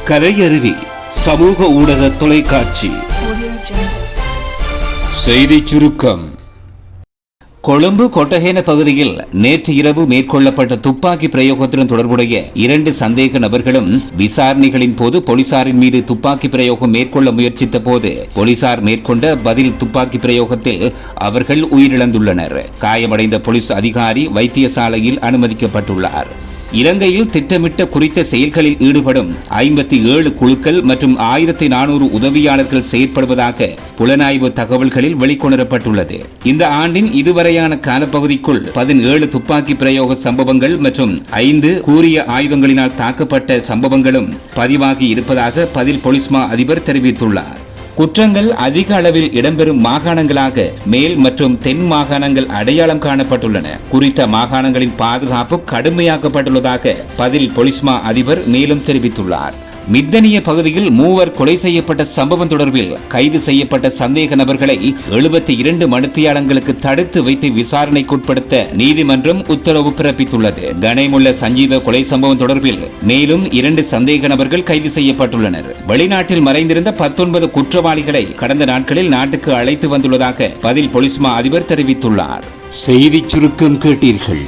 கலையருவி சமூக ஊடக தொலைக்காட்சி செய்தி சுருக்கம். கொழும்பு கொட்டஹேன பகுதியில் நேற்று இரவு மேற்கொள்ளப்பட்ட துப்பாக்கி பிரயோகத்துடன் தொடர்புடைய 2 சந்தேக நபர்களும் விசாரணைகளின் போது போலீசாரின் மீது துப்பாக்கி பிரயோகம் மேற்கொள்ள முயற்சித்த போது போலீசார் மேற்கொண்ட பதில் துப்பாக்கி பிரயோகத்தில் அவர்கள் உயிரிழந்துள்ளனர். காயமடைந்த போலீஸ் அதிகாரி வைத்தியசாலையில் அனுமதிக்கப்பட்டுள்ளார். இலங்கையில் திட்டமிட்ட குறித்த செயல்களில் ஈடுபடும் 57 குழுக்கள் மற்றும் 1400 உதவியாளர்கள் செயற்படுவதாக புலனாய்வு தகவல்களில் வெளிக்கொணரப்பட்டுள்ளது. இந்த ஆண்டின் இதுவரையான காலப்பகுதிக்குள் 17 துப்பாக்கி பிரயோக சம்பவங்கள் மற்றும் 5 கூரிய ஆயுதங்களினால் தாக்கப்பட்ட சம்பவங்களும் பதிவாகி இருப்பதாக பதில் போலீஸ் மா அதிபர் தெரிவித்துள்ளார். குற்றங்கள் அதிக அளவில் இடம்பெறும் மாகாணங்களாக மேல் மற்றும் தென் மாகாணங்கள் அடையாளம் காணப்பட்டுள்ளன. குறித்த மாகாணங்களின் பாதுகாப்பு கடுமையாக்கப்பட்டுள்ளதாக பதில் போலீஸ் மா அதிபர் மேலும் தெரிவித்துள்ளார். மித்தனிய பகுதியில் 3 கொலை செய்யப்பட்ட சம்பவம் தொடர்பில் கைது செய்யப்பட்ட சந்தேக நபர்களை 72 மணித்தியாலங்களுக்கு தடுத்து வைத்து விசாரணைக்குட்படுத்த நீதிமன்றம் உத்தரவு பிறப்பித்துள்ளது. கனேமுல்ல சஞ்சீவ கொலை சம்பவம் தொடர்பில் மேலும் 2 சந்தேக நபர்கள் கைது செய்யப்பட்டுள்ளனர். வெளிநாட்டில் மறைந்திருந்த 19 குற்றவாளிகளை கடந்த நாட்களில் நாட்டுக்கு அழைத்து வந்துள்ளதாக பதில் போலீஸ் மா அதிபர் தெரிவித்துள்ளார். செய்தி சுருக்கம் கேட்டீர்கள்.